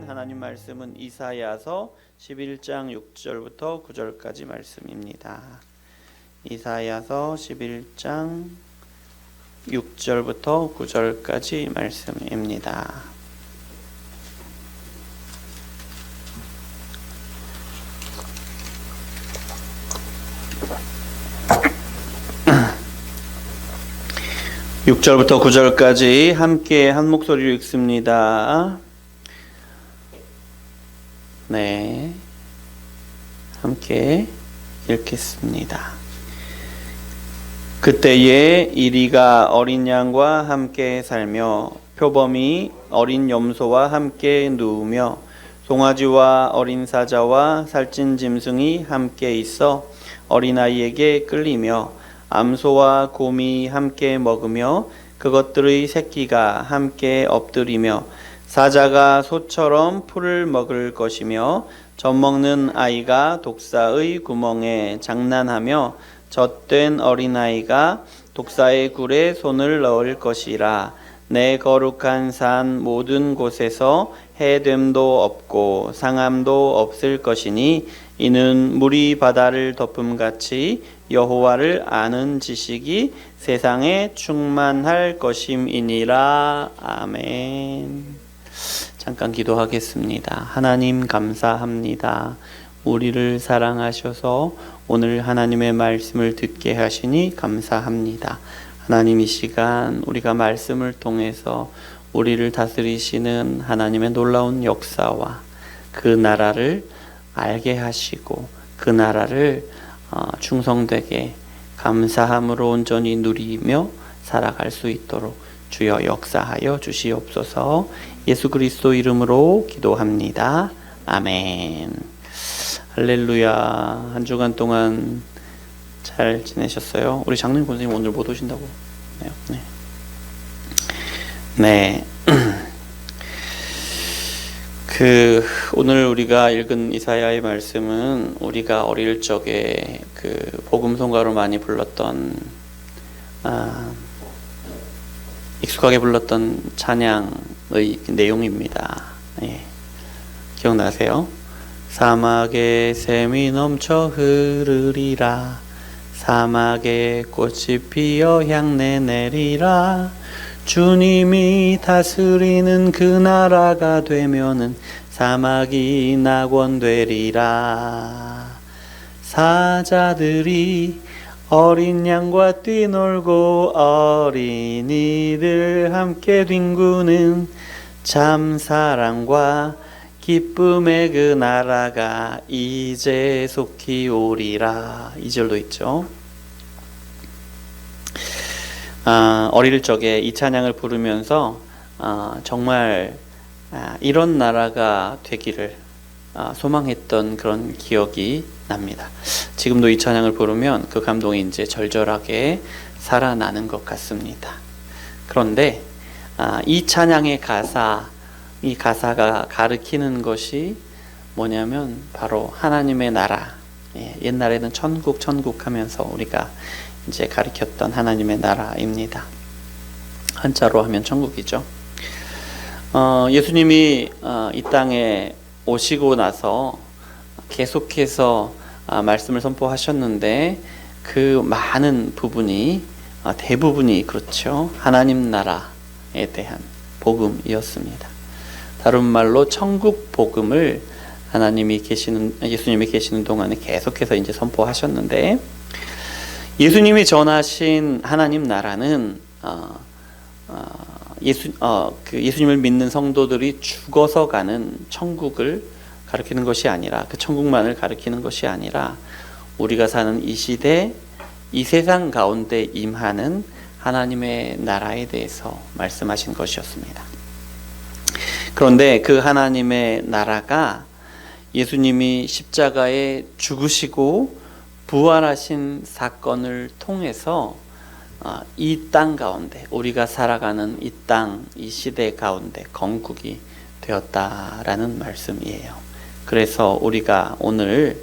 하나님 말씀은 이사야서 11장 6절부터 9절까지 말씀입니다. 이사야서 11장 6절부터 9절까지 말씀입니다. (6절부터) (9절까지) 함께 한 목소리로 읽습니다. 네, 함께 읽겠습니다. 그때에 이리가 어린 양과 함께 살며 표범이 어린 염소와 함께 누우며 송아지와 어린 사자와 살찐 짐승이 함께 있어 어린아이에게 끌리며 암소와 곰이 함께 먹으며 그것들의 새끼가 함께 엎드리며 사자가 소처럼 풀을 먹을 것이며 젖먹는 아이가 독사의 구멍에 장난하며 젖된 어린아이가 독사의 굴에 손을 넣을 것이라. 내 거룩한 산 모든 곳에서 해됨도 없고 상함도 없을 것이니 이는 물이 바다를 덮음같이 여호와를 아는 지식이 세상에 충만할 것임이니라. 아멘. 잠깐 기도하겠습니다. 하나님 감사합니다. 우리를 사랑하셔서 오늘 하나님의 말씀을 듣게 하시니 감사합니다. 하나님, 이 시간 우리가 말씀을 통해서 우리를 다스리시는 하나님의 놀라운 역사와 그 나라를 알게 하시고 그 나라를 충성되게 감사함으로 온전히 누리며 살아갈 수 있도록 주여 역사하여 주시옵소서. 예수 그리스도 이름으로 기도합니다. 아멘. 할렐루야. 한 주간 동안 잘 지내셨어요? 우리 장로님 권사님 오늘 못 오신다고 해요. 네. 오늘 우리가 읽은 이사야의 말씀은 우리가 어릴 적에 복음성가로 많이 불렀던 익숙하게 불렀던 찬양의 내용입니다. 기억나세요? 사막에 샘이 넘쳐 흐르리라. 사막에 꽃이 피어 향내 내리라. 주님이 다스리는 그 나라가 되면은 사막이 낙원되리라. 사자들이 어린 양과 뛰놀고 어린이들 함께 뒹구는 참 사랑과 기쁨의 그 나라가 이제 속히 오리라. 2절도 있죠. 어릴 적에 이 찬양을 부르면서 정말 이런 나라가 되기를 소망했던 그런 기억이 납니다. 지금도 이 찬양을 부르면 그 감동이 이제 절절하게 살아나는 것 같습니다. 그런데 이 찬양의 이 가사가 가리키는 것이 뭐냐면 바로 하나님의 나라. 옛날에는 천국 하면서 우리가 이제 가리켰던 하나님의 나라입니다. 한자로 하면 천국이죠. 예수님이 이 땅에 오시고 나서 계속해서 말씀을 선포하셨는데 그 많은 부분이 대부분이 그렇죠. 하나님 나라에 대한 복음이었습니다. 다른 말로 천국 복음을 예수님이 계시는 동안에 계속해서 이제 선포하셨는데, 예수님이 전하신 하나님 나라는 예수님을 믿는 성도들이 죽어서 가는 천국을 가리키는 것이 아니라, 그 천국만을 가리키는 것이 아니라 우리가 사는 이 시대, 이 세상 가운데 임하는 하나님의 나라에 대해서 말씀하신 것이었습니다. 그런데 그 하나님의 나라가 예수님이 십자가에 죽으시고 부활하신 사건을 통해서 이 땅 가운데, 우리가 살아가는 이 땅, 이 시대 가운데 건국이 되었다라는 말씀이에요. 그래서 우리가 오늘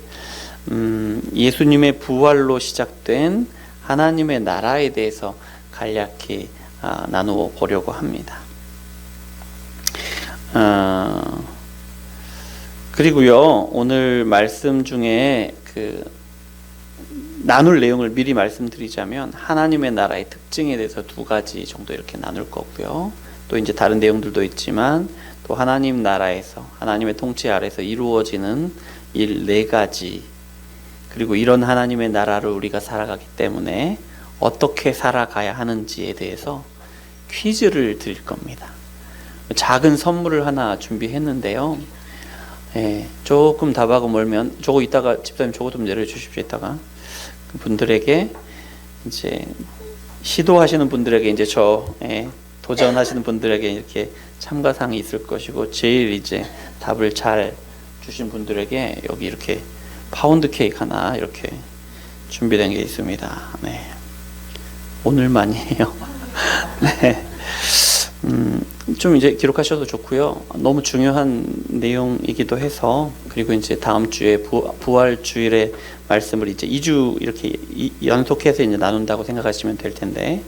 예수님의 부활로 시작된 하나님의 나라에 대해서 간략히 나누어 보려고 합니다. 그리고요, 오늘 말씀 중에 나눌 내용을 미리 말씀드리자면 하나님의 나라의 특징에 대해서 2가지 정도 이렇게 나눌 거고요. 또 이제 다른 내용들도 있지만 또 하나님 나라에서 하나님의 통치 아래서 이루어지는 일 4가지, 그리고 이런 하나님의 나라를 우리가 살아가기 때문에 어떻게 살아가야 하는지에 대해서 퀴즈를 드릴 겁니다. 작은 선물을 하나 준비했는데요. 조금 답하고 멀면 저거 이따가 집사님 저거 좀 내려주십시오. 이따가 분들에게 이제 시도하시는 분들에게 이제 도전하시는 분들에게 이렇게 참가상이 있을 것이고, 제일 이제 답을 잘 주신 분들에게 여기 이렇게 파운드 케이크 하나 이렇게 준비된 게 있습니다. 네. 오늘만이에요. 네. 좀 이제 기록하셔도 좋고요. 너무 중요한 내용이기도 해서, 그리고 이제 다음 주에 부활 주일의 말씀을 이제 2주 이렇게 연속해서 이제 나눈다고 생각하시면 될 텐데,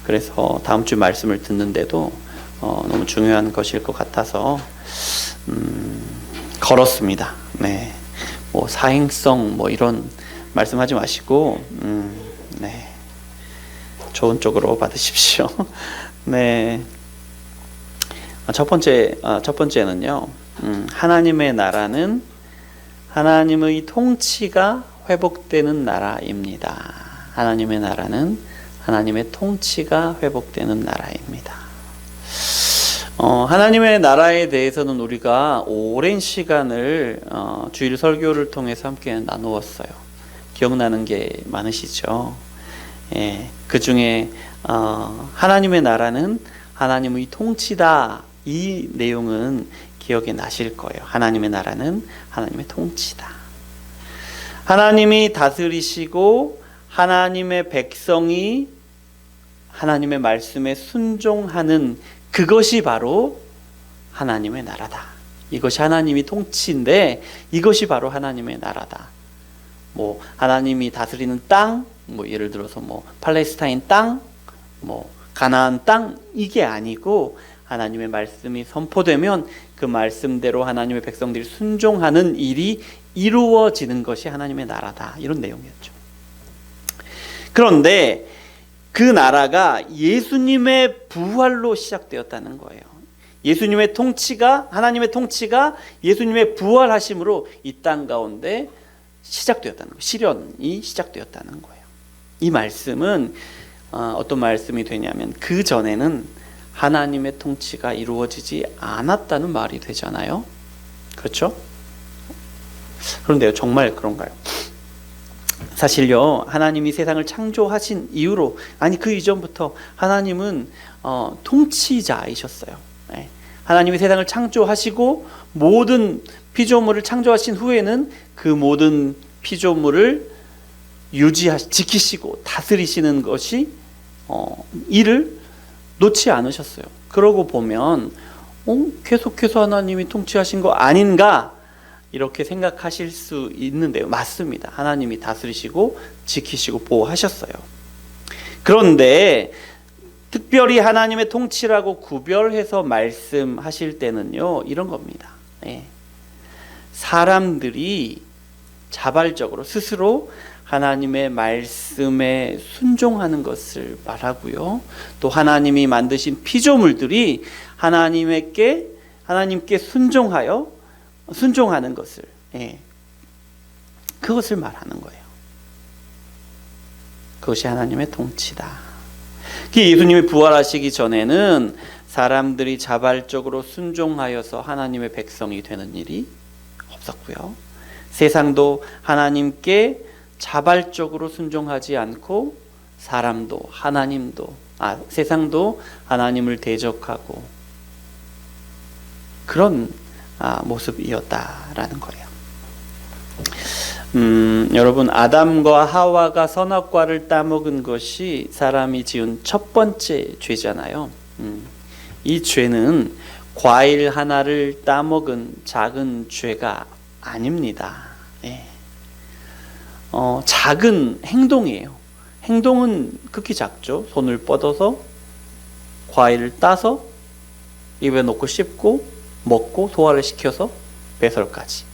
그래서 다음 주 말씀을 듣는데도 너무 중요한 것일 것 같아서 걸었습니다. 네. 뭐 사행성 뭐 이런 말씀하지 마시고 네. 좋은 쪽으로 받으십시오. 네. 첫 번째는요. 하나님의 나라는 하나님의 통치가 회복되는 나라입니다. 하나님의 나라는 하나님의 통치가 회복되는 나라입니다. 하나님의 나라에 대해서는 우리가 오랜 시간을 주일 설교를 통해서 함께 나누었어요. 기억나는 게 많으시죠? 그 중에 하나님의 나라는 하나님의 통치다, 이 내용은 기억이 나실 거예요. 하나님의 나라는 하나님의 통치다. 하나님이 다스리시고 하나님의 백성이 하나님의 말씀에 순종하는 그것이 바로 하나님의 나라다. 이것이 하나님이 통치인데 이것이 바로 하나님의 나라다. 뭐 하나님이 다스리는 땅, 뭐 예를 들어서 뭐 팔레스타인 땅, 뭐 가나안 땅, 이게 아니고 하나님의 말씀이 선포되면 그 말씀대로 하나님의 백성들이 순종하는 일이 이루어지는 것이 하나님의 나라다. 이런 내용이었죠. 그런데 그 나라가 예수님의 부활로 시작되었다는 거예요. 예수님의 통치가, 하나님의 통치가 예수님의 부활하심으로 이 땅 가운데 시작되었다는 거예요. 실현이 시작되었다는 거예요. 이 말씀은 어떤 말씀이 되냐면, 그 전에는 하나님의 통치가 이루어지지 않았다는 말이 되잖아요. 그렇죠? 그런데요, 정말 그런가요? 사실요, 하나님이 세상을 창조하신 이후로, 아니 그 이전부터 하나님은 통치자이셨어요. 네. 하나님이 세상을 창조하시고 모든 피조물을 창조하신 후에는 그 모든 피조물을 지키시고 다스리시는 것이 일을 놓지 않으셨어요. 그러고 보면 계속해서 하나님이 통치하신 거 아닌가 이렇게 생각하실 수 있는데요. 맞습니다. 하나님이 다스리시고 지키시고 보호하셨어요. 그런데 특별히 하나님의 통치라고 구별해서 말씀하실 때는요, 이런 겁니다. 사람들이 자발적으로 스스로 하나님의 말씀에 순종하는 것을 말하고요, 또 하나님이 만드신 피조물들이 하나님께 순종하는 것을, 그것을 말하는 거예요. 그것이 하나님의 통치다. 예수님이 부활하시기 전에는 사람들이 자발적으로 순종하여서 하나님의 백성이 되는 일이 없었고요, 세상도 하나님께 자발적으로 순종하지 않고 세상도 하나님을 대적하고 그런 모습이었다라는 거예요. 여러분, 아담과 하와가 선악과를 따먹은 것이 사람이 지은 첫 번째 죄잖아요. 이 죄는 과일 하나를 따먹은 작은 죄가 아닙니다. 작은 행동이에요. 행동은 극히 작죠. 손을 뻗어서 과일을 따서 입에 넣고 씹고 먹고 소화를 시켜서 배설까지.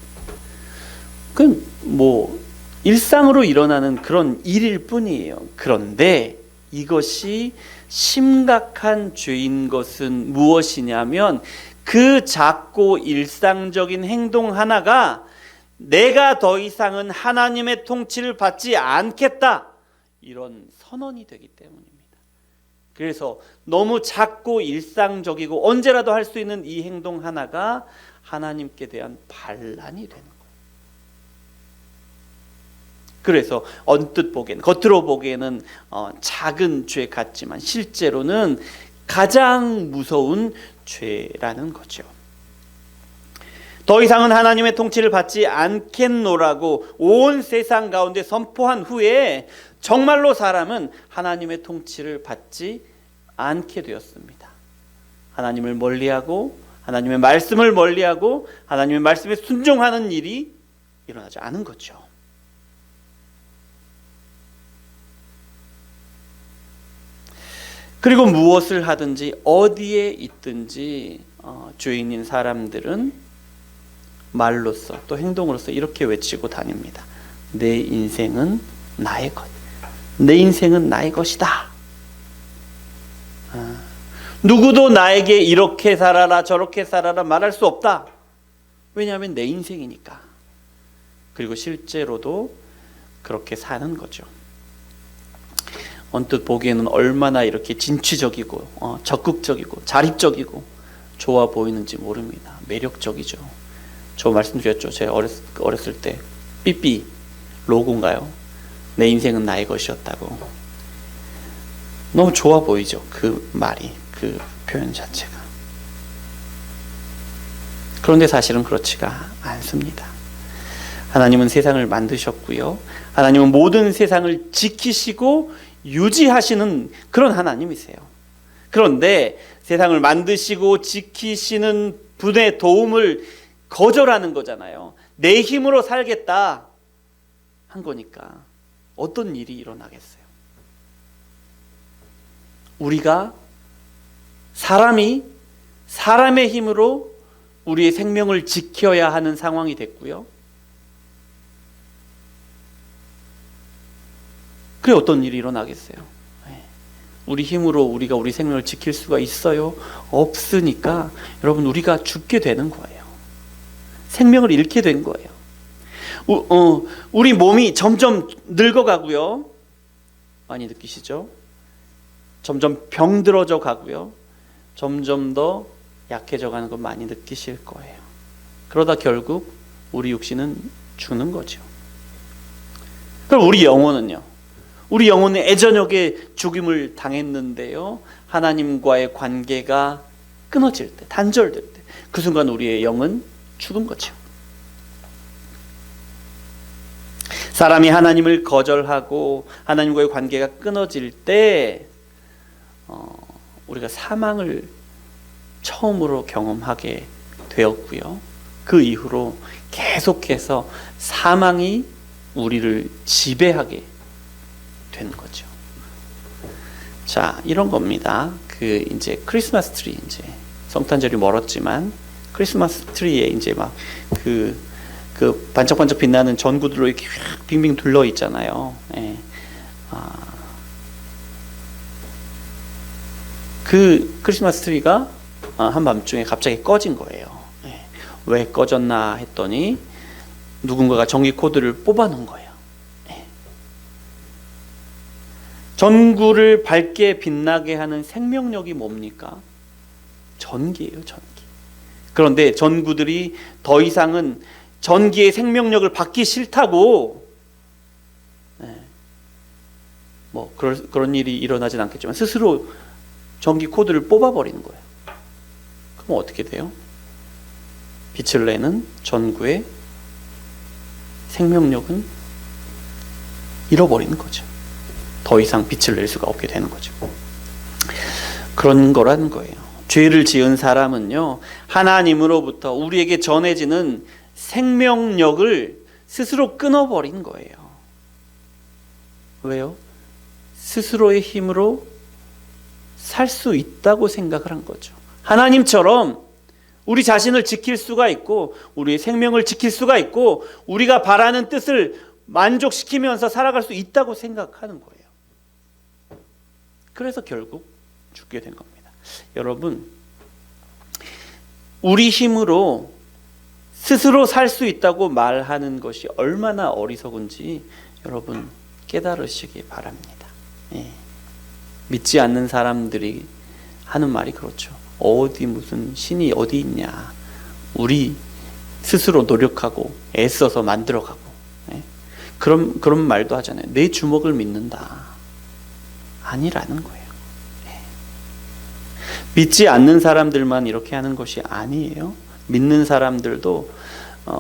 뭐 일상으로 일어나는 그런 일일 뿐이에요. 그런데 이것이 심각한 죄인 것은 무엇이냐면 그 작고 일상적인 행동 하나가 내가 더 이상은 하나님의 통치를 받지 않겠다, 이런 선언이 되기 때문입니다. 그래서 너무 작고 일상적이고 언제라도 할 수 있는 이 행동 하나가 하나님께 대한 반란이 되는 거예요. 그래서 언뜻 보기에는, 겉으로 보기에는 작은 죄 같지만 실제로는 가장 무서운 죄라는 거죠. 더 이상은 하나님의 통치를 받지 않겠노라고 온 세상 가운데 선포한 후에 정말로 사람은 하나님의 통치를 받지 않게 되었습니다. 하나님을 멀리하고 하나님의 말씀을 멀리하고 하나님의 말씀에 순종하는 일이 일어나지 않은 거죠. 그리고 무엇을 하든지 어디에 있든지 죄인인 사람들은 말로써 또 행동으로써 이렇게 외치고 다닙니다. 내 인생은 나의 것. 내 인생은 나의 것이다. 누구도 나에게 이렇게 살아라 저렇게 살아라 말할 수 없다. 왜냐하면 내 인생이니까. 그리고 실제로도 그렇게 사는 거죠. 언뜻 보기에는 얼마나 이렇게 진취적이고 적극적이고 자립적이고 좋아 보이는지 모릅니다. 매력적이죠. 저 말씀드렸죠. 제가 어렸을 때 삐삐 로고인가요? 내 인생은 나의 것이었다고. 너무 좋아 보이죠. 그 말이, 그 표현 자체가. 그런데 사실은 그렇지가 않습니다. 하나님은 세상을 만드셨고요. 하나님은 모든 세상을 지키시고 유지하시는 그런 하나님이세요. 그런데 세상을 만드시고 지키시는 분의 도움을 거절하는 거잖아요. 내 힘으로 살겠다 한 거니까 어떤 일이 일어나겠어요? 우리가 사람의 힘으로 우리의 생명을 지켜야 하는 상황이 됐고요. 그래 어떤 일이 일어나겠어요? 우리 힘으로 우리가 우리 생명을 지킬 수가 있어요? 없으니까 여러분 우리가 죽게 되는 거예요. 생명을 잃게 된 거예요. 우리 몸이 점점 늙어가고요. 많이 느끼시죠? 점점 병들어져 가고요. 점점 더 약해져 가는 거 많이 느끼실 거예요. 그러다 결국 우리 육신은 죽는 거죠. 그럼 우리 영혼은요? 우리 영혼은 애저녁에 죽임을 당했는데요. 하나님과의 관계가 끊어질 때, 단절될 때, 그 순간 우리의 영은 죽은 거죠. 사람이 하나님을 거절하고 하나님과의 관계가 끊어질 때 우리가 사망을 처음으로 경험하게 되었고요. 그 이후로 계속해서 사망이 우리를 지배하게 된 거죠. 자, 이런 겁니다. 이제 크리스마스 트리, 이제 성탄절이 멀었지만 크리스마스 트리에 이제 막 그 반짝반짝 빛나는 전구들로 이렇게 빙빙 둘러 있잖아요. 예. 그 크리스마스 트리가 한밤중에 갑자기 꺼진 거예요. 예. 왜 꺼졌나 했더니 누군가가 전기 코드를 뽑아놓은 거예요. 예. 전구를 밝게 빛나게 하는 생명력이 뭡니까? 전기예요, 전기. 그런데 전구들이 더 이상은 전기의 생명력을 받기 싫다고, 뭐 그런 일이 일어나진 않겠지만 스스로 전기 코드를 뽑아버리는 거예요. 그럼 어떻게 돼요? 빛을 내는 전구의 생명력은 잃어버리는 거죠. 더 이상 빛을 낼 수가 없게 되는 거죠. 그런 거라는 거예요. 죄를 지은 사람은요, 하나님으로부터 우리에게 전해지는 생명력을 스스로 끊어버린 거예요. 왜요? 스스로의 힘으로 살 수 있다고 생각을 한 거죠. 하나님처럼 우리 자신을 지킬 수가 있고 우리의 생명을 지킬 수가 있고 우리가 바라는 뜻을 만족시키면서 살아갈 수 있다고 생각하는 거예요. 그래서 결국 죽게 된 겁니다. 여러분, 우리 힘으로 스스로 살 수 있다고 말하는 것이 얼마나 어리석은지 여러분 깨달으시기 바랍니다. 예. 믿지 않는 사람들이 하는 말이 그렇죠. 어디 무슨 신이 어디 있냐. 우리 스스로 노력하고 애써서 만들어가고. 예. 그런 말도 하잖아요. 내 주먹을 믿는다. 아니라는 거예요. 예. 믿지 않는 사람들만 이렇게 하는 것이 아니에요. 믿는 사람들도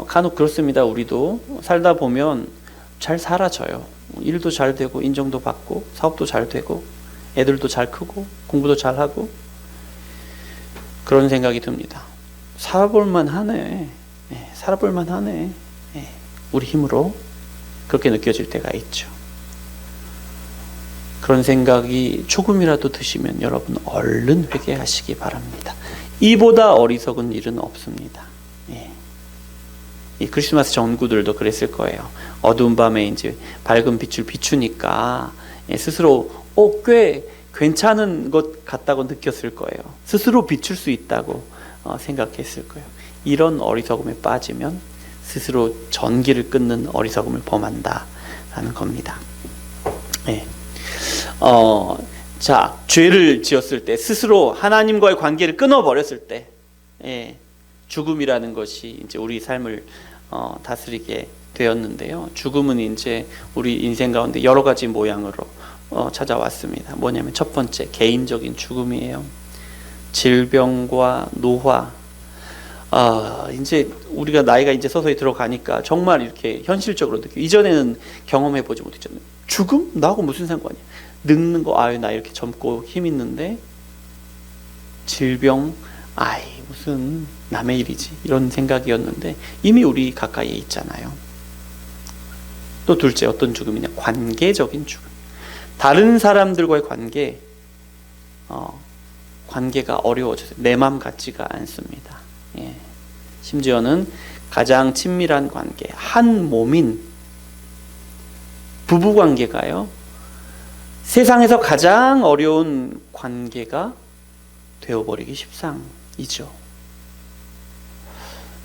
간혹 그렇습니다. 우리도 살다 보면 잘 살아져요. 일도 잘 되고 인정도 받고 사업도 잘 되고 애들도 잘 크고 공부도 잘 하고 그런 생각이 듭니다. 살아볼만 하네. 살아볼만 하네. 우리 힘으로 그렇게 느껴질 때가 있죠. 그런 생각이 조금이라도 드시면 여러분 얼른 회개하시기 바랍니다. 이보다 어리석은 일은 없습니다. 이 크리스마스 전구들도 그랬을 거예요. 어두운 밤에 이제 밝은 빛을 비추니까 스스로 꽤 괜찮은 것 같다고 느꼈을 거예요. 스스로 비출 수 있다고 생각했을 거예요. 이런 어리석음에 빠지면 스스로 전기를 끊는 어리석음을 범한다라는 겁니다. 자, 죄를 지었을 때 스스로 하나님과의 관계를 끊어버렸을 때 죽음이라는 것이 이제 우리 삶을 다스리게 되었는데요. 죽음은 이제 우리 인생 가운데 여러 가지 모양으로 찾아왔습니다. 뭐냐면 첫 번째, 개인적인 죽음이에요. 질병과 노화. 이제 우리가 나이가 이제 서서히 들어가니까 정말 이렇게 현실적으로 느끼고, 이전에는 경험해 보지 못했잖아요. 죽음? 나하고 무슨 상관이야? 늙는 거, 나 이렇게 젊고 힘 있는데, 질병, 무슨 남의 일이지, 이런 생각이었는데 이미 우리 가까이에 있잖아요. 또 둘째, 어떤 죽음이냐? 관계적인 죽음. 다른 사람들과의 관계가 어려워져서 내 맘 같지가 않습니다. 심지어는 가장 친밀한 관계, 한 몸인 부부 관계가요, 세상에서 가장 어려운 관계가 되어버리기 십상이죠.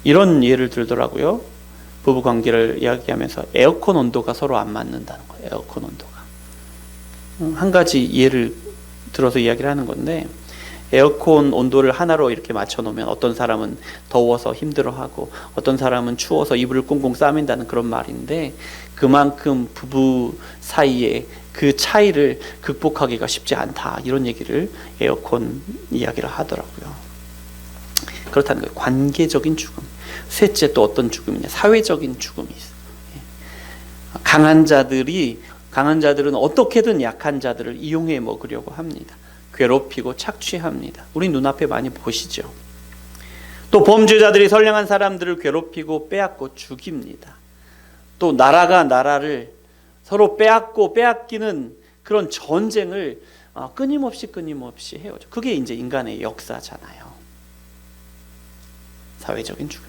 이런 예를 들더라고요. 부부 관계를 이야기하면서 에어컨 온도가 서로 안 맞는다는 거예요. 에어컨 온도가. 한 가지 예를 들어서 이야기를 하는 건데, 에어컨 온도를 하나로 이렇게 맞춰 놓으면 어떤 사람은 더워서 힘들어하고 어떤 사람은 추워서 이불을 꽁꽁 싸맨다는 그런 말인데, 그만큼 부부 사이에 그 차이를 극복하기가 쉽지 않다, 이런 얘기를 에어컨 이야기를 하더라고요. 그렇다는 거예요. 관계적인 죽음. 셋째, 또 어떤 죽음이냐? 사회적인 죽음이 있어요. 강한 자들은 어떻게든 약한 자들을 이용해 먹으려고 합니다. 괴롭히고 착취합니다. 우리 눈앞에 많이 보시죠. 또 범죄자들이 선량한 사람들을 괴롭히고 빼앗고 죽입니다. 또 나라가 나라를 서로 빼앗고 빼앗기는 그런 전쟁을 끊임없이 해요. 그게 이제 인간의 역사잖아요. 사회적인 죽음.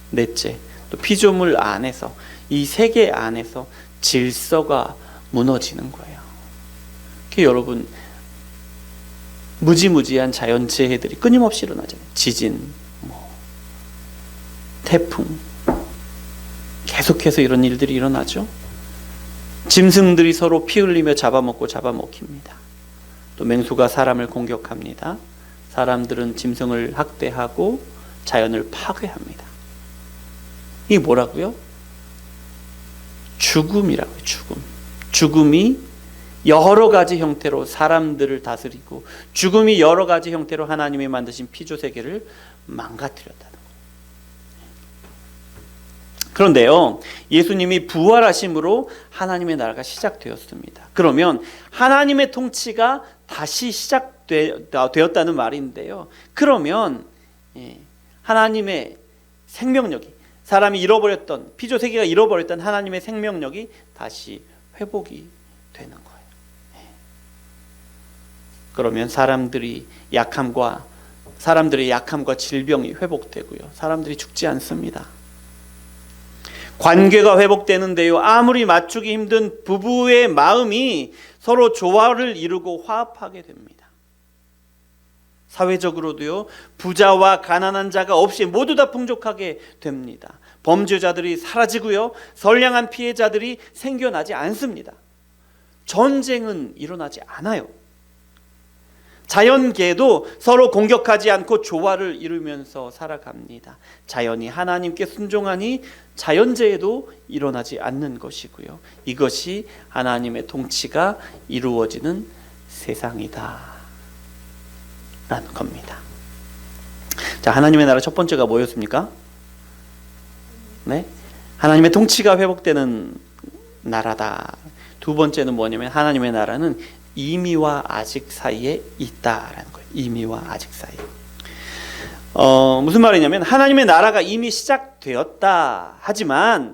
넷째, 또 피조물 안에서, 이 세계 안에서 질서가 무너지는 거예요. 여러분, 무지무지한 자연재해들이 끊임없이 일어나잖아요. 지진, 태풍, 계속해서 이런 일들이 일어나죠. 짐승들이 서로 피 흘리며 잡아먹힙니다. 또 맹수가 사람을 공격합니다. 사람들은 짐승을 학대하고 자연을 파괴합니다. 이게 뭐라고요? 죽음이라고요. 죽음이 여러 가지 형태로 사람들을 다스리고, 죽음이 여러 가지 형태로 하나님이 만드신 피조 세계를 망가뜨렸다는 거예요. 그런데요, 예수님이 부활하심으로 하나님의 나라가 시작되었습니다. 그러면 하나님의 통치가 다시 시작되었다는 말인데요. 그러면 하나님의 생명력이, 사람이 잃어버렸던, 피조 세계가 잃어버렸던 하나님의 생명력이 다시 회복이 되는 거예요. 그러면 사람들이 약함과 사람들의 약함과 질병이 회복되고요. 사람들이 죽지 않습니다. 관계가 회복되는데요. 아무리 맞추기 힘든 부부의 마음이 서로 조화를 이루고 화합하게 됩니다. 사회적으로도요. 부자와 가난한 자가 없이 모두 다 풍족하게 됩니다. 범죄자들이 사라지고요. 선량한 피해자들이 생겨나지 않습니다. 전쟁은 일어나지 않아요. 자연계도 서로 공격하지 않고 조화를 이루면서 살아갑니다. 자연이 하나님께 순종하니 자연재해도 일어나지 않는 것이고요. 이것이 하나님의 통치가 이루어지는 세상이다 라는 겁니다. 자, 하나님의 나라 첫 번째가 뭐였습니까? 네? 하나님의 통치가 회복되는 나라다. 두 번째는 뭐냐면 하나님의 나라는 이미와 아직 사이에 있다라는 거예요. 이미와 아직 사이에. 무슨 말이냐면 하나님의 나라가 이미 시작되었다. 하지만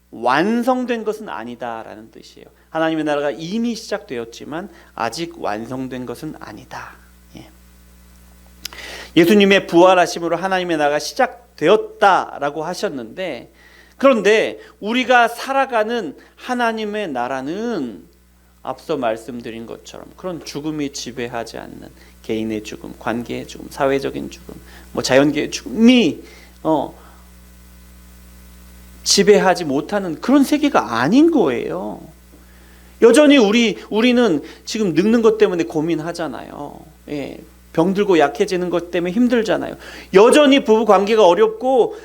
완성된 것은 아니다라는 뜻이에요. 하나님의 나라가 이미 시작되었지만 아직 완성된 것은 아니다. 예수님의 부활하심으로 하나님의 나라가 시작되었다라고 하셨는데, 그런데 우리가 살아가는 하나님의 나라는 앞서 말씀드린 것처럼 그런 죽음이 지배하지 않는 개인의 죽음, 관계의 죽음, 사회적인 죽음, 자연계의 죽음이 지배하지 못하는 그런 세계가 아닌 거예요. 여전히 우리는 지금 늙는 것 때문에 고민하잖아요. 예, 병들고 약해지는 것 때문에 힘들잖아요. 여전히 부부 관계가 어렵고,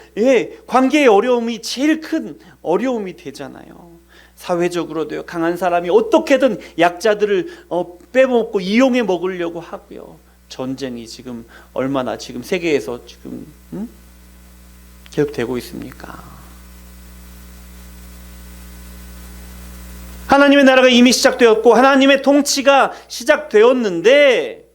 관계의 어려움이 제일 큰 어려움이 되잖아요. 사회적으로도요, 강한 사람이 어떻게든 약자들을 빼먹고 이용해 먹으려고 하고요. 전쟁이 지금 얼마나 지금 세계에서 지금 계속되고 있습니까? 하나님의 나라가 이미 시작되었고 하나님의 통치가 시작되었는데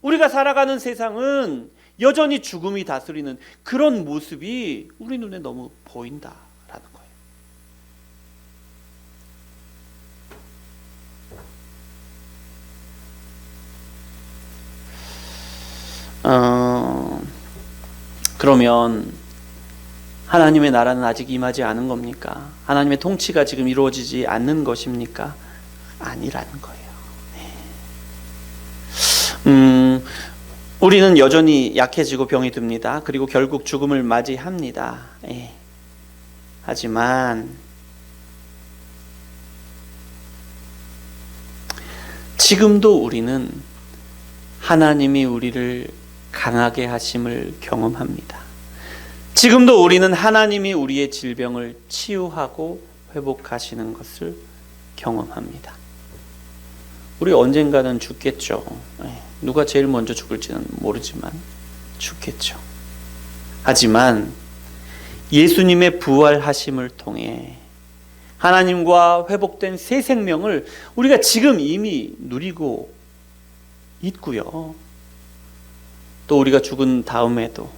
우리가 살아가는 세상은 여전히 죽음이 다스리는 그런 모습이 우리 눈에 너무 보인다라는 거예요. 그러면 하나님의 나라는 아직 임하지 않은 겁니까? 하나님의 통치가 지금 이루어지지 않는 것입니까? 아니라는 거예요. 우리는 여전히 약해지고 병이 듭니다. 그리고 결국 죽음을 맞이합니다. 하지만 지금도 우리는 하나님이 우리를 강하게 하심을 경험합니다. 지금도 우리는 하나님이 우리의 질병을 치유하고 회복하시는 것을 경험합니다. 우리 언젠가는 죽겠죠. 누가 제일 먼저 죽을지는 모르지만 죽겠죠. 하지만 예수님의 부활하심을 통해 하나님과 회복된 새 생명을 우리가 지금 이미 누리고 있고요. 또 우리가 죽은 다음에도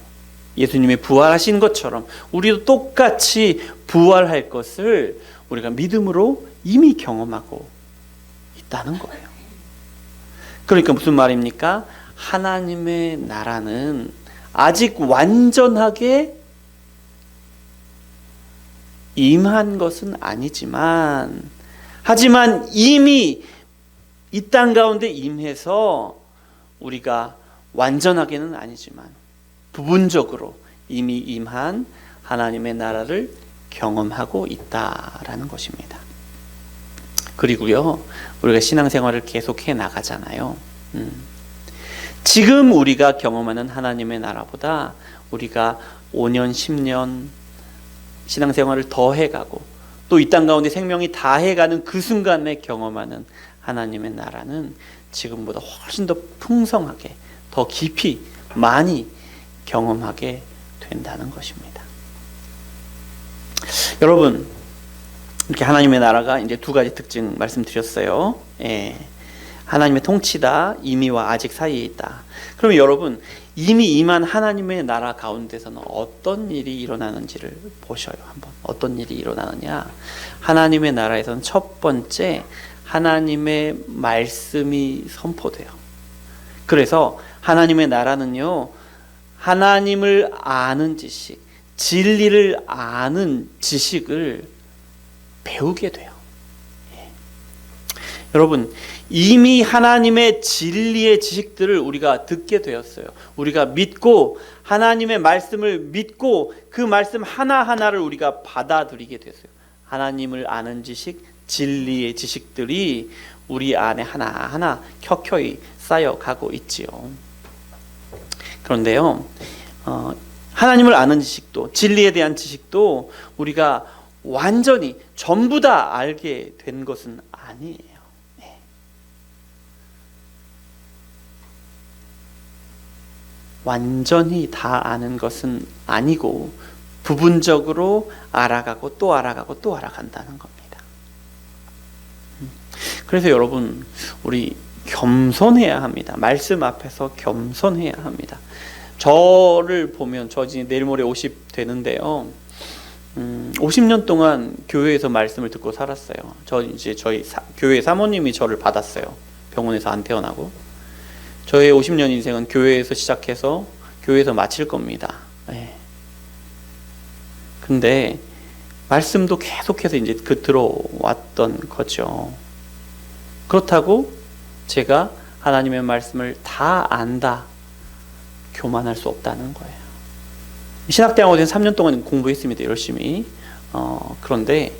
예수님이 부활하신 것처럼 우리도 똑같이 부활할 것을 우리가 믿음으로 이미 경험하고 있다는 거예요. 그러니까 무슨 말입니까? 하나님의 나라는 아직 완전하게 임한 것은 아니지만, 하지만 이미 이 땅 가운데 임해서 우리가 완전하게는 아니지만 부분적으로 이미 임한 하나님의 나라를 경험하고 있다라는 것입니다. 그리고요, 우리가 신앙생활을 계속해 나가잖아요. 지금 우리가 경험하는 하나님의 나라보다 우리가 5년, 10년 신앙생활을 더 해가고 또 이 땅 가운데 생명이 다 해가는 그 순간에 경험하는 하나님의 나라는 지금보다 훨씬 더 풍성하게, 더 깊이, 많이 경험하게 된다는 것입니다. 여러분, 이렇게 하나님의 나라가 이제 두 가지 특징 말씀드렸어요. 하나님의 통치다, 임의와 아직 사이에 있다. 그러면 여러분, 이미 임한 하나님의 나라 가운데서는 어떤 일이 일어나는지를 보셔요. 한번 어떤 일이 일어나느냐. 하나님의 나라에서는 첫 번째, 하나님의 말씀이 선포돼요. 그래서 하나님의 나라는요, 하나님을 아는 지식, 진리를 아는 지식을 배우게 돼요. 여러분, 이미 하나님의 진리의 지식들을 우리가 듣게 되었어요. 우리가 믿고 하나님의 말씀을 믿고 그 말씀 하나하나를 우리가 받아들이게 됐어요. 하나님을 아는 지식, 진리의 지식들이 우리 안에 하나하나 켜켜이 쌓여가고 있지요. 그런데요, 하나님을 아는 지식도, 진리에 대한 지식도 우리가 완전히 전부 다 알게 된 것은 아니에요. 완전히 다 아는 것은 아니고 부분적으로 알아가고 또 알아가고 또 알아간다는 겁니다. 그래서 여러분, 우리 겸손해야 합니다. 말씀 앞에서 겸손해야 합니다. 저를 보면, 저 이제 내일 모레 50 되는데요. 50년 동안 교회에서 말씀을 듣고 살았어요. 저희 교회 사모님이 저를 받았어요. 병원에서 안 태어나고. 저의 50년 인생은 교회에서 시작해서 교회에서 마칠 겁니다. 근데 말씀도 계속해서 이제 들어왔던 거죠. 그렇다고 제가 하나님의 말씀을 다 안다, 교만할 수 없다는 거예요. 신학대학원에서 3년 동안 공부했습니다. 열심히. 그런데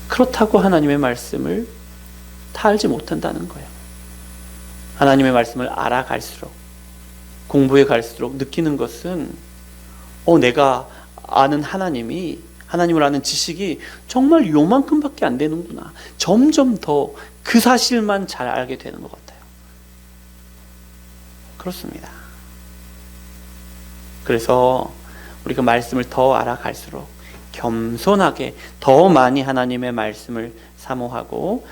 그렇다고 하나님의 말씀을 다 알지 못한다는 거예요. 하나님의 말씀을 알아갈수록, 공부해 갈수록 느끼는 것은 내가 아는 하나님을 아는 지식이 정말 요만큼밖에 안 되는구나. 점점 더 그 사실만 잘 알게 되는 것 같아요. 그렇습니다. 그래서 우리가 말씀을 더 알아갈수록 겸손하게 더 많이 하나님의 말씀을 사모하고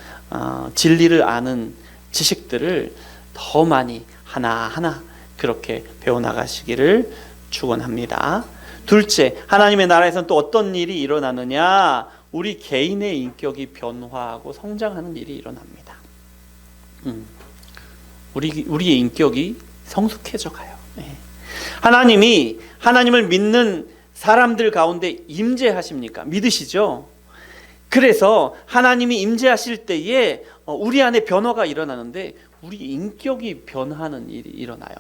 진리를 아는 지식들을 더 많이 하나하나 그렇게 배워나가시기를 축원합니다. 둘째, 하나님의 나라에서는 또 어떤 일이 일어나느냐? 우리 개인의 인격이 변화하고 성장하는 일이 일어납니다. 우리의 인격이 성숙해져 가요. 하나님을 믿는 사람들 가운데 임재하십니까? 믿으시죠? 그래서 하나님이 임재하실 때에 우리 안에 변화가 일어나는데 우리 인격이 변하는 일이 일어나요.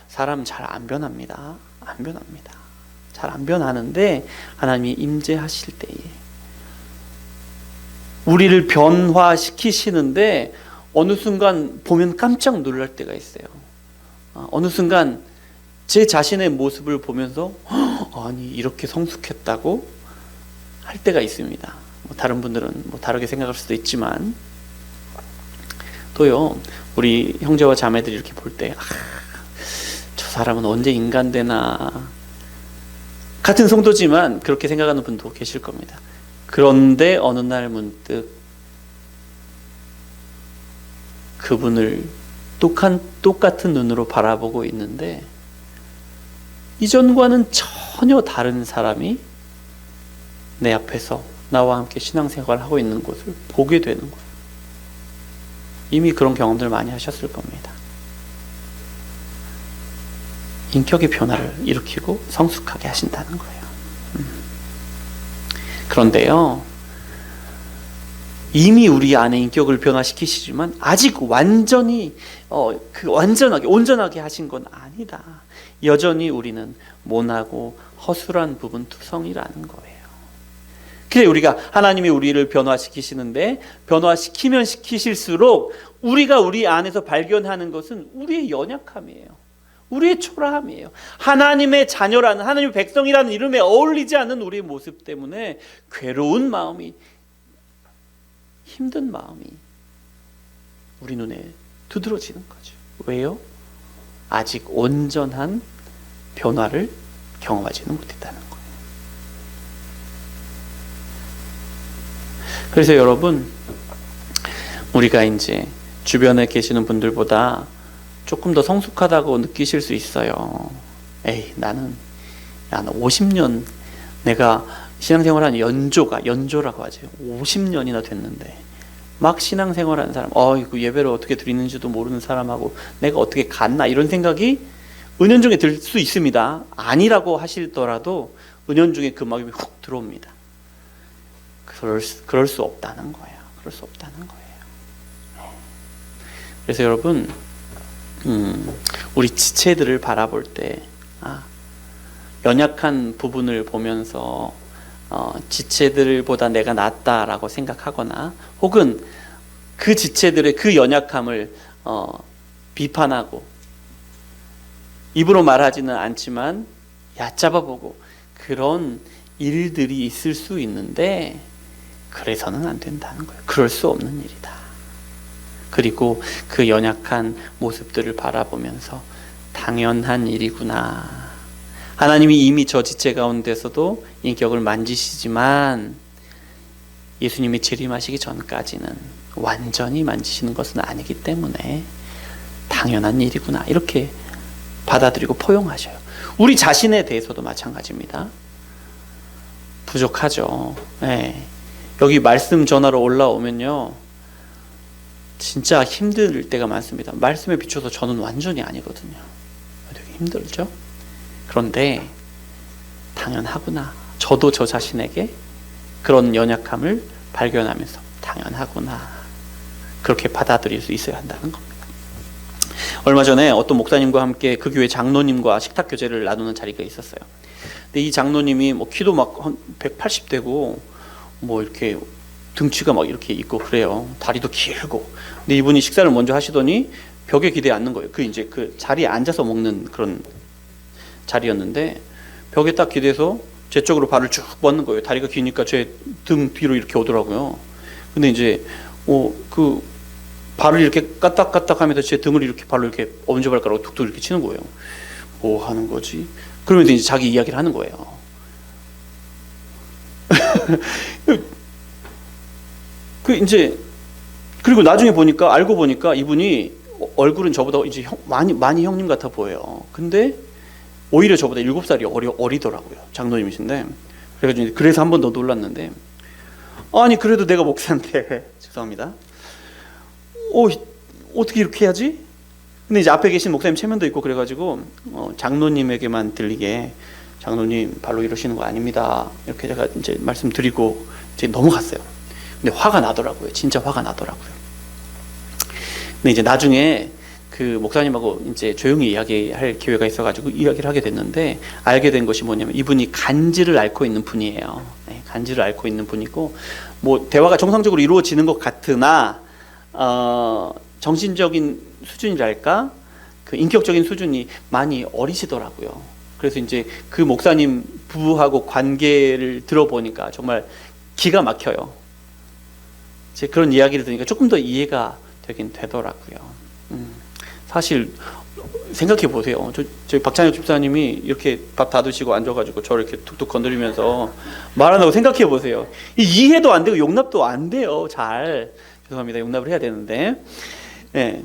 사람 잘 안 변합니다. 안 변합니다. 잘 안 변하는데 하나님이 임재하실 때에 우리를 변화시키시는데 어느 순간 보면 깜짝 놀랄 때가 있어요. 어느 순간 제 자신의 모습을 보면서 아니 이렇게 성숙했다고 할 때가 있습니다. 다른 분들은 다르게 생각할 수도 있지만 또요, 우리 형제와 자매들이 이렇게 볼 때 저 사람은 언제 인간 되나, 같은 성도지만 그렇게 생각하는 분도 계실 겁니다. 그런데 어느 날 문득 그분을 똑같은 눈으로 바라보고 있는데 이전과는 전혀 다른 사람이 내 앞에서 나와 함께 신앙생활을 하고 있는 것을 보게 되는 거예요. 이미 그런 경험들 많이 하셨을 겁니다. 인격의 변화를 일으키고 성숙하게 하신다는 거예요. 그런데요, 이미 우리 안에 인격을 변화시키시지만 아직 완전히 온전하게 하신 건 아니다. 여전히 우리는 모나고 허술한 부분 투성이라는 거예요. 그래, 우리가 하나님이 우리를 변화시키시는데 변화시키면 시키실수록 우리가 우리 안에서 발견하는 것은 우리의 연약함이에요. 우리의 초라함이에요. 하나님의 자녀라는, 하나님의 백성이라는 이름에 어울리지 않는 우리의 모습 때문에 괴로운 마음이, 힘든 마음이 우리 눈에 두드러지는 거죠. 왜요? 아직 온전한 변화를 경험하지는 못했다는 거예요. 그래서 여러분, 우리가 이제 주변에 계시는 분들보다 조금 더 성숙하다고 느끼실 수 있어요. 나는 50년 내가 신앙생활한 연조라고 하죠. 50년이나 됐는데 막 신앙생활하는 사람, 이거 예배를 어떻게 드리는지도 모르는 사람하고 내가 어떻게 갔나, 이런 생각이 은연중에 들 수 있습니다. 아니라고 하시더라도 은연중에 그 마음이 훅 들어옵니다. 그럴 수 없다는 거예요. 그럴 수 없다는 거예요. 그래서 여러분, 우리 지체들을 바라볼 때 연약한 부분을 보면서 지체들보다 내가 낫다라고 생각하거나, 혹은 그 지체들의 그 연약함을 비판하고, 입으로 말하지는 않지만 얕잡아보고, 그런 일들이 있을 수 있는데 그래서는 안 된다는 거예요. 그럴 수 없는 일이다. 그리고 그 연약한 모습들을 바라보면서 당연한 일이구나. 하나님이 이미 저 지체 가운데서도 인격을 만지시지만 예수님이 재림하시기 전까지는 완전히 만지시는 것은 아니기 때문에 당연한 일이구나, 이렇게 받아들이고 포용하셔요. 우리 자신에 대해서도 마찬가지입니다. 부족하죠. 네. 여기 말씀 전하러 올라오면요, 진짜 힘들 때가 많습니다. 말씀에 비춰서 저는 완전히 아니거든요. 되게 힘들죠. 그런데 당연하구나. 저도 저 자신에게 그런 연약함을 발견하면서 당연하구나, 그렇게 받아들일 수 있어야 한다는 겁니다. 얼마 전에 어떤 목사님과 함께 그 교회 장로님과 식탁 교제를 나누는 자리가 있었어요. 근데 이 장로님이 키도 막 한 180되고 이렇게 등치가 막 이렇게 있고 그래요. 다리도 길고. 근데 이분이 식사를 먼저 하시더니 벽에 기대에 앉는 거예요. 그 자리에 앉아서 먹는 그런 자리였는데, 벽에 딱 기대서 제 쪽으로 발을 쭉 뻗는 거예요. 다리가 기니까 제 등 뒤로 이렇게 오더라고요. 근데 이제 그 발을 이렇게 까딱까딱 하면서 제 등을 이렇게 발로 이렇게 엄지발가락으로 툭툭 이렇게 치는 거예요. 뭐 하는 거지? 그러면서 이제 자기 이야기를 하는 거예요. 그리고 나중에 알고 보니까 이분이 얼굴은 저보다 이제 많이 형님 같아 보여요. 근데 오히려 저보다 7살이 어리더라고요. 장로님이신데. 그래서 한 번 더 놀랐는데, 아니 그래도 내가 목사인데 죄송합니다. 어떻게 이렇게 해야지? 근데 이제 앞에 계신 목사님 체면도 있고 그래가지고 장로님에게만 들리게, 장로님 발로 이러시는 거 아닙니다, 이렇게 제가 이제 말씀드리고 이제 넘어갔어요. 근데 화가 나더라고요. 진짜 화가 나더라고요. 근데 이제 나중에 그 목사님하고 이제 조용히 이야기할 기회가 있어가지고 이야기를 하게 됐는데, 알게 된 것이 뭐냐면 이분이 간지를 앓고 있는 분이에요. 네, 간지를 앓고 있는 분이고, 대화가 정상적으로 이루어지는 것 같으나 정신적인 수준이랄까, 그 인격적인 수준이 많이 어리시더라고요. 그래서 이제 그 목사님 부부하고 관계를 들어보니까 정말 기가 막혀요. 제 그런 이야기를 들으니까 조금 더 이해가 되긴 되더라고요. 사실 생각해 보세요. 저희 박찬혁 집사님이 이렇게 밥 다 드시고 앉아가지고 저를 이렇게 툭툭 건드리면서 말한다고 생각해 보세요. 이해도 안 되고 용납도 안 돼요. 잘, 죄송합니다. 용납을 해야 되는데, 예.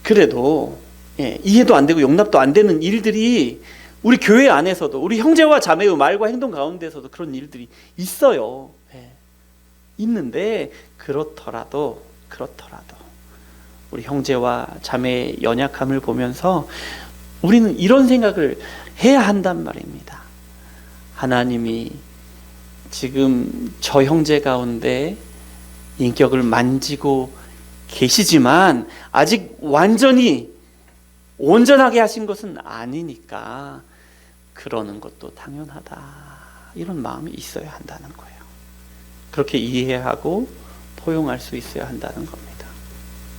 그래도 이해도 안 되고 용납도 안 되는 일들이 우리 교회 안에서도, 우리 형제와 자매의 말과 행동 가운데서도 그런 일들이 있어요. 있는데 그렇더라도 우리 형제와 자매의 연약함을 보면서 우리는 이런 생각을 해야 한단 말입니다. 하나님이 지금 저 형제 가운데 인격을 만지고 계시지만 아직 완전히 온전하게 하신 것은 아니니까 그러는 것도 당연하다, 이런 마음이 있어야 한다는 거예요. 그렇게 이해하고 포용할 수 있어야 한다는 겁니다.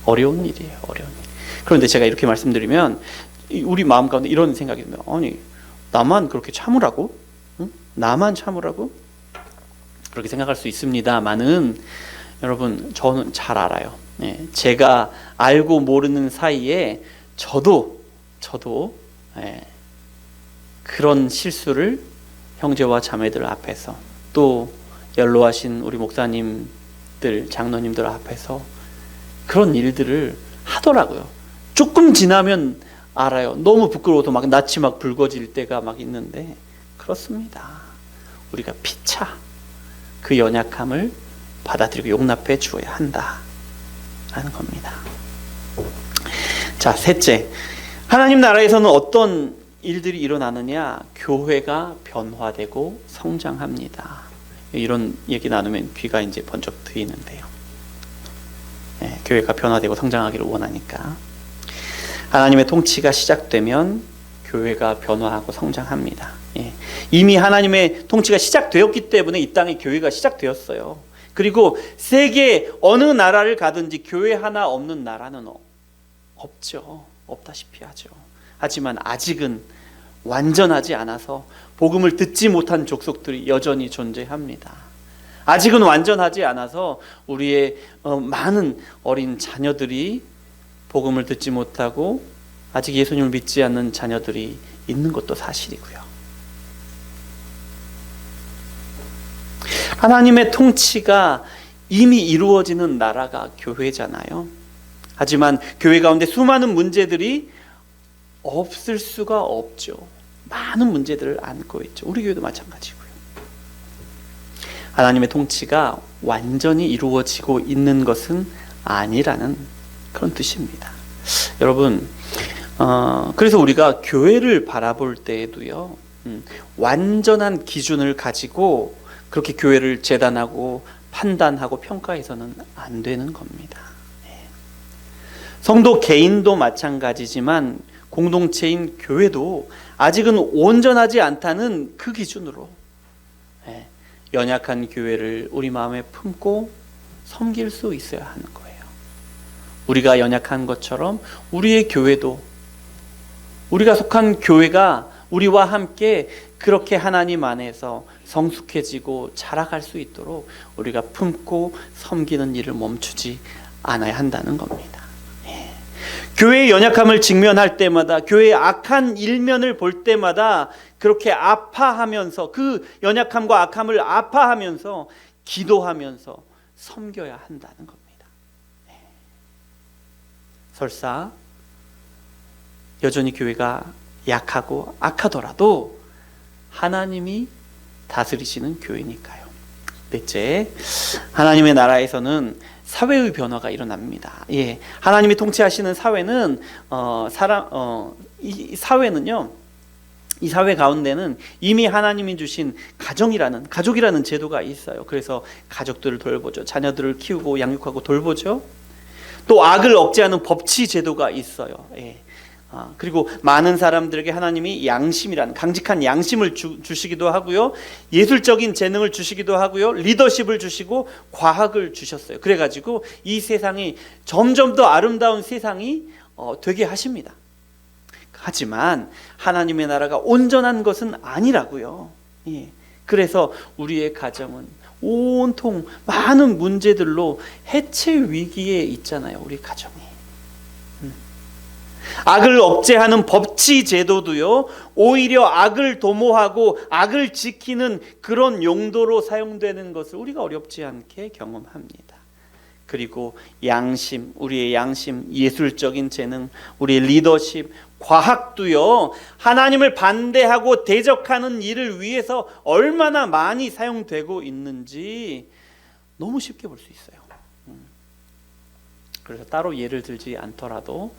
어려운 일이에요. 어려운 일. 그런데 제가 이렇게 말씀드리면 우리 마음 가운데 이런 생각이 듭니다. 아니, 나만 그렇게 참으라고? 응? 나만 참으라고? 그렇게 생각할 수 있습니다만은, 여러분, 저는 잘 알아요. 제가 알고 모르는 사이에 저도 그런 실수를 형제와 자매들 앞에서, 또 연로하신 우리 목사님들, 장로님들 앞에서 그런 일들을 하더라고요. 조금 지나면 알아요. 너무 부끄러워서 막 낯이 막 붉어질 때가 막 있는데, 그렇습니다. 우리가 피차 그 연약함을 받아들이고 용납해 주어야 한다라는 겁니다. 자, 셋째, 하나님 나라에서는 어떤 일들이 일어나느냐? 교회가 변화되고 성장합니다. 이런 얘기 나누면 귀가 이제 번쩍 트이는데요. 교회가 변화되고 성장하기를 원하니까 하나님의 통치가 시작되면 교회가 변화하고 성장합니다. 이미 하나님의 통치가 시작되었기 때문에 이 땅에 교회가 시작되었어요. 그리고 세계 어느 나라를 가든지 교회 하나 없는 나라는 없죠. 없다시피 하죠. 하지만 아직은 완전하지 않아서 복음을 듣지 못한 족속들이 여전히 존재합니다. 아직은 완전하지 않아서 우리의 많은 어린 자녀들이 복음을 듣지 못하고 아직 예수님을 믿지 않는 자녀들이 있는 것도 사실이고요. 하나님의 통치가 이미 이루어지는 나라가 교회잖아요. 하지만 교회 가운데 수많은 문제들이 없을 수가 없죠. 많은 문제들을 안고 있죠. 우리 교회도 마찬가지고요. 하나님의 통치가 완전히 이루어지고 있는 것은 아니라는 그런 뜻입니다. 여러분, 그래서 우리가 교회를 바라볼 때에도요, 완전한 기준을 가지고 그렇게 교회를 재단하고 판단하고 평가해서는 안 되는 겁니다. 성도 개인도 마찬가지지만 공동체인 교회도 아직은 온전하지 않다는 그 기준으로 연약한 교회를 우리 마음에 품고 섬길 수 있어야 하는 거예요. 우리가 연약한 것처럼 우리의 교회도, 우리가 속한 교회가 우리와 함께 그렇게 하나님 안에서 성숙해지고 자라갈 수 있도록 우리가 품고 섬기는 일을 멈추지 않아야 한다는 겁니다. 교회의 연약함을 직면할 때마다, 교회의 악한 일면을 볼 때마다 그렇게 아파하면서, 그 연약함과 악함을 아파하면서 기도하면서 섬겨야 한다는 겁니다. 설사 여전히 교회가 약하고 악하더라도 하나님이 다스리시는 교회니까요. 넷째, 하나님의 나라에서는 사회의 변화가 일어납니다. 하나님이 통치하시는 사회는 이 사회는요, 이 사회 가운데는 이미 하나님이 주신 가족이라는 제도가 있어요. 그래서 가족들을 돌보죠. 자녀들을 키우고 양육하고 돌보죠. 또 악을 억제하는 법치 제도가 있어요. 그리고 많은 사람들에게 하나님이 양심이라는 강직한 양심을 주시기도 하고요, 예술적인 재능을 주시기도 하고요, 리더십을 주시고 과학을 주셨어요. 그래가지고 이 세상이 점점 더 아름다운 세상이 되게 하십니다. 하지만 하나님의 나라가 온전한 것은 아니라고요. 그래서 우리의 가정은 온통 많은 문제들로 해체 위기에 있잖아요. 우리 가정이. 악을 억제하는 법치 제도도요, 오히려 악을 도모하고 악을 지키는 그런 용도로 사용되는 것을 우리가 어렵지 않게 경험합니다. 그리고 양심, 우리의 양심, 예술적인 재능, 우리의 리더십, 과학도요, 하나님을 반대하고 대적하는 일을 위해서 얼마나 많이 사용되고 있는지 너무 쉽게 볼 수 있어요. 그래서 따로 예를 들지 않더라도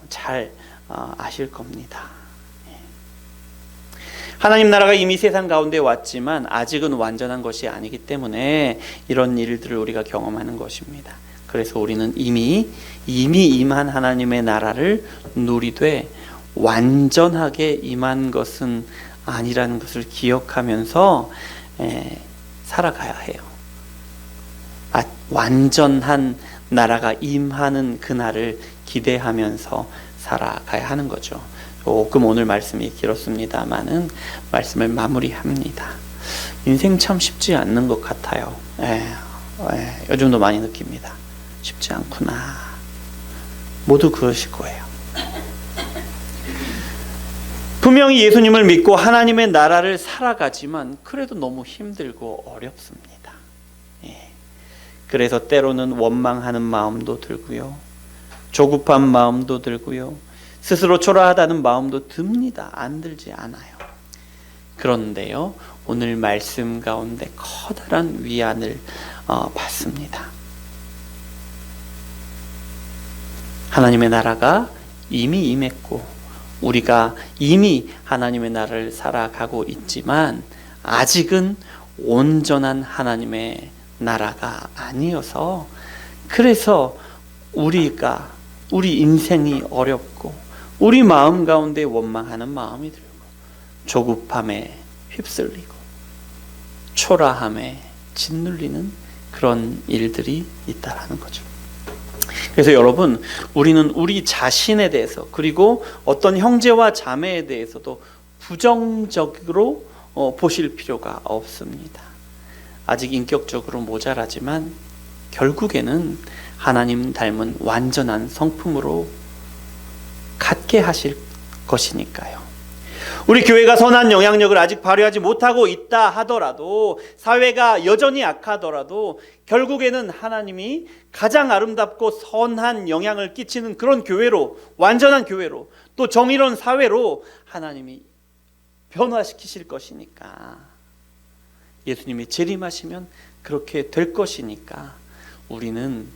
잘 아실 겁니다. 하나님 나라가 이미 세상 가운데 왔지만 아직은 완전한 것이 아니기 때문에 이런 일들을 우리가 경험하는 것입니다. 그래서 우리는 이미 임한 하나님의 나라를 누리되 완전하게 임한 것은 아니라는 것을 기억하면서 살아가야 해요. 완전한 나라가 임하는 그날을 기대하면서 살아가야 하는 거죠. 조금 오늘 말씀이 길었습니다만은 말씀을 마무리합니다. 인생 참 쉽지 않는 것 같아요. 요즘도 많이 느낍니다. 쉽지 않구나. 모두 그러실 거예요. 분명히 예수님을 믿고 하나님의 나라를 살아가지만 그래도 너무 힘들고 어렵습니다. 그래서 때로는 원망하는 마음도 들고요, 조급한 마음도 들고요, 스스로 초라하다는 마음도 듭니다. 안 들지 않아요. 그런데요, 오늘 말씀 가운데 커다란 위안을 받습니다. 하나님의 나라가 이미 임했고 우리가 이미 하나님의 나라를 살아가고 있지만 아직은 온전한 하나님의 나라가 아니어서, 그래서 우리 인생이 어렵고 우리 마음 가운데 원망하는 마음이 들고 조급함에 휩쓸리고 초라함에 짓눌리는 그런 일들이 있다라는 거죠. 그래서 여러분, 우리는 우리 자신에 대해서, 그리고 어떤 형제와 자매에 대해서도 부정적으로 보실 필요가 없습니다. 아직 인격적으로 모자라지만 결국에는 하나님 닮은 완전한 성품으로 갖게 하실 것이니까요. 우리 교회가 선한 영향력을 아직 발휘하지 못하고 있다 하더라도, 사회가 여전히 악하더라도 결국에는 하나님이 가장 아름답고 선한 영향을 끼치는 그런 교회로, 완전한 교회로, 또 정의로운 사회로 하나님이 변화시키실 것이니까, 예수님이 재림하시면 그렇게 될 것이니까, 우리는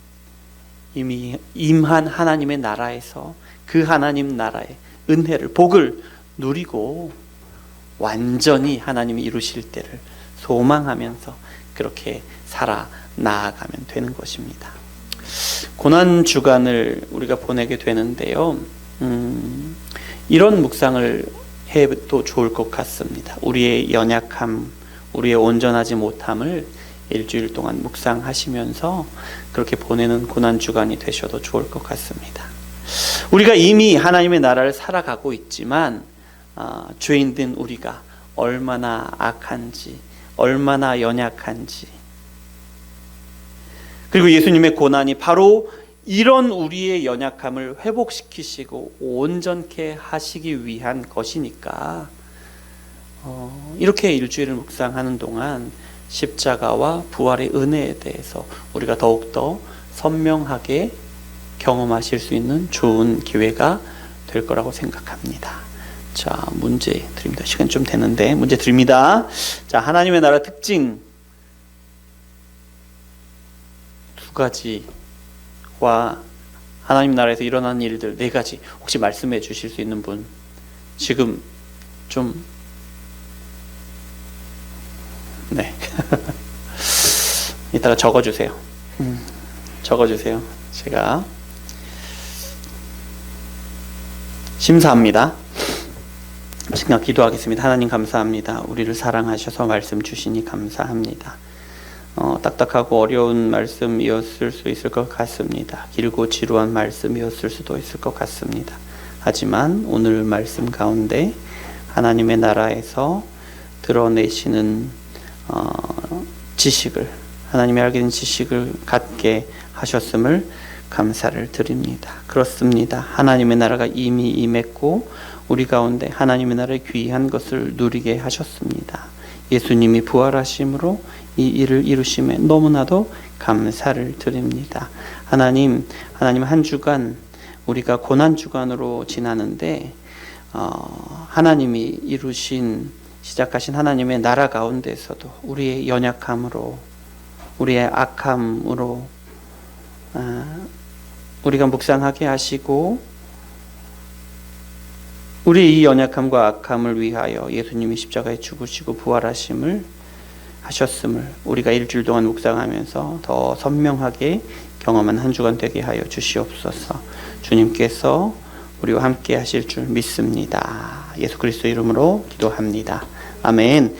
이미 임한 하나님의 나라에서 그 하나님 나라의 은혜를, 복을 누리고 완전히 하나님이 이루실 때를 소망하면서 그렇게 살아 나아가면 되는 것입니다. 고난 주간을 우리가 보내게 되는데요, 이런 묵상을 해도 좋을 것 같습니다. 우리의 연약함, 우리의 온전하지 못함을 일주일 동안 묵상하시면서 그렇게 보내는 고난 주간이 되셔도 좋을 것 같습니다. 우리가 이미 하나님의 나라를 살아가고 있지만 죄인된 우리가 얼마나 악한지, 얼마나 연약한지, 그리고 예수님의 고난이 바로 이런 우리의 연약함을 회복시키시고 온전케 하시기 위한 것이니까, 이렇게 일주일을 묵상하는 동안 십자가와 부활의 은혜에 대해서 우리가 더욱더 선명하게 경험하실 수 있는 좋은 기회가 될 거라고 생각합니다. 자, 문제 드립니다. 시간 좀 되는데 문제 드립니다. 자, 하나님의 나라 특징 두 가지와 하나님 나라에서 일어나는 일들 네 가지, 혹시 말씀해 주실 수 있는 분 지금 좀, 네. 이따가 적어주세요. 적어주세요. 제가 심사합니다. 시간 기도하겠습니다. 하나님 감사합니다. 우리를 사랑하셔서 말씀 주시니 감사합니다. 딱딱하고 어려운 말씀이었을 수 있을 것 같습니다. 길고 지루한 말씀이었을 수도 있을 것 같습니다. 하지만 오늘 말씀 가운데 하나님의 나라에서 드러내시는 지식을, 하나님의 알게 된 지식을 갖게 하셨음을 감사를 드립니다. 그렇습니다. 하나님의 나라가 이미 임했고 우리 가운데 하나님의 나라의 귀한 것을 누리게 하셨습니다. 예수님이 부활하심으로 이 일을 이루심에 너무나도 감사를 드립니다. 하나님 한 주간 우리가 고난 주간으로 지나는데 하나님이 이루신, 시작하신 하나님의 나라 가운데서도 우리의 연약함으로, 우리의 악함으로 우리가 묵상하게 하시고, 우리의 이 연약함과 악함을 위하여 예수님이 십자가에 죽으시고 부활하심을 하셨음을 우리가 일주일 동안 묵상하면서 더 선명하게 경험한 한 주간 되게 하여 주시옵소서. 주님께서 우리와 함께 하실 줄 믿습니다. 예수 그리스도 이름으로 기도합니다. 아멘.